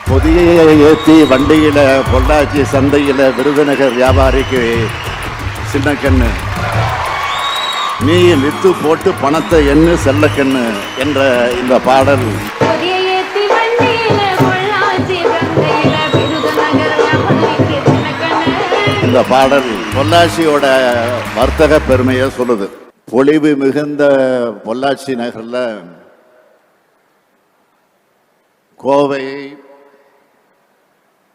பொதியை ஏற்றி வண்டியில பொள்ளாச்சி சந்தையில விருதுநகர் வியாபாரிக்கு சின்ன கண்ணு, நீ வித்து போட்டு பணத்தை எண்ணு செல்லக்கண்ணு என்ற இந்த பாடல் இந்த பாடல் பொள்ளாச்சியோட வர்த்தக பெருமையை சொல்லுது. பொலிவு மிகுந்த பொள்ளாச்சி நகர்ல கோவை,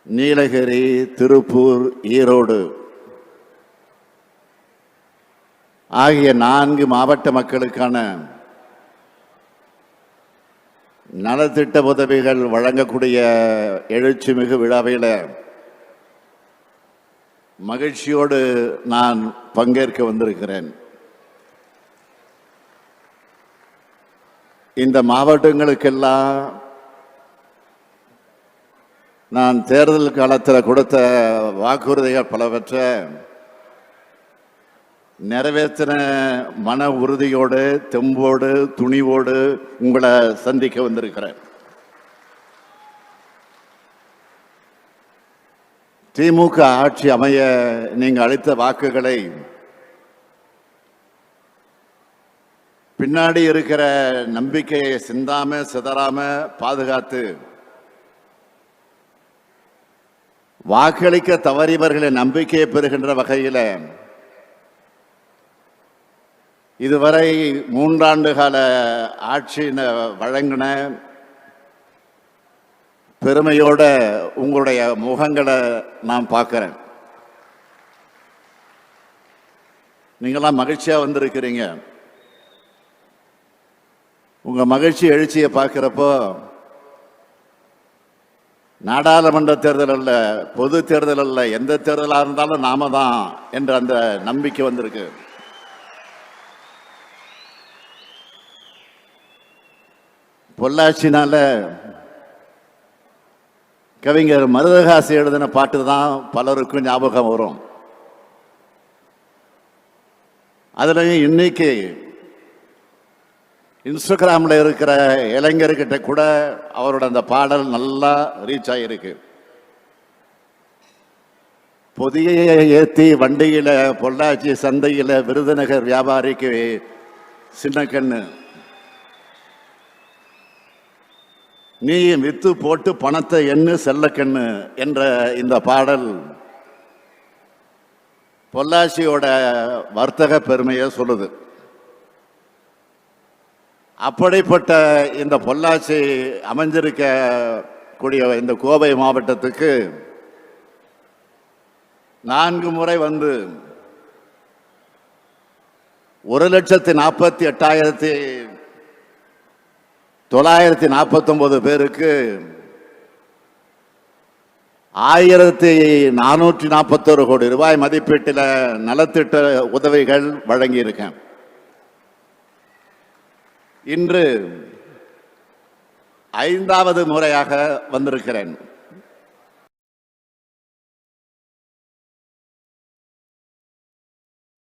நீலகிரி, திருப்பூர், ஈரோடு ஆகிய 4 மாவட்ட மக்களுக்கான நலத்திட்ட உதவிகள் வழங்கக்கூடிய எழுச்சிமிகு விழாவில் மகிழ்ச்சியோடு நான் பங்கேற்க வந்திருக்கிறேன். இந்த மாவட்டங்களுக்கெல்லாம் நான் தேர்தல் காலத்தில் கொடுத்த வாக்குறுதிகள் பலவற்றை நிறைவேற்றின மன உறுதியோடு, தெம்போடு, துணிவோடு உங்களை சந்திக்க வந்திருக்கிறேன். திமுக ஆட்சி அமைய நீங்கள் அளித்த வாக்குகளை பின்னாடி இருக்கிற நம்பிக்கையை சிந்தாம சிதறாம பாதுகாத்து வாக்களிக்க தவறியவர்களின் நம்பிக்கையை பெறுகின்ற வகையில் இதுவரை 3 ஆண்டு கால ஆட்சி வழங்கின பெருமையோட உங்களுடைய முகங்களை நான் பார்க்கிறேன். நீங்களாம் மகிழ்ச்சியா வந்திருக்கிறீங்க. உங்க மகிழ்ச்சி எழுச்சியை பார்க்கிறப்போ நாடாளுமன்ற தேர்தல் அல்ல, பொது தேர்தல் அல்ல, எந்த தேர்தலாக இருந்தாலும் நாம தான் என்ற அந்த நம்பிக்கை வந்திருக்கு. பொள்ளாச்சினால கவிஞர் மருதகாசி எழுதின பாட்டு தான் பலருக்கும் ஞாபகம் வரும். அதுலயும் இன்னைக்கு இன்ஸ்டாகிராமில் இருக்கிற இளைஞர்கிட்ட கூட அவரோட அந்த பாடல் நல்லா ரீச் ஆகிருக்கு. பொதியை ஏற்றி வண்டியில பொள்ளாச்சி சந்தையில விருதுநகர் வியாபாரிக்கு சின்ன கண்ணு, நீ வித்து போட்டு பணத்தை எண்ணு செல்லக்கண்ணு என்ற இந்த பாடல் பொள்ளாச்சியோட வர்த்தக பெருமையை சொல்லுது. அப்படிப்பட்ட இந்த பொள்ளாச்சி அமைஞ்சிருக்க கூடிய இந்த கோவை மாவட்டத்துக்கு 4 முறை வந்து 1,48,949 பேருக்கு 1,441 கோடி ரூபாய் மதிப்பீட்டில் நலத்திட்ட உதவிகள் வழங்கியிருக்கேன். இன்று 5வது முறையாக வந்திருக்கிறேன்.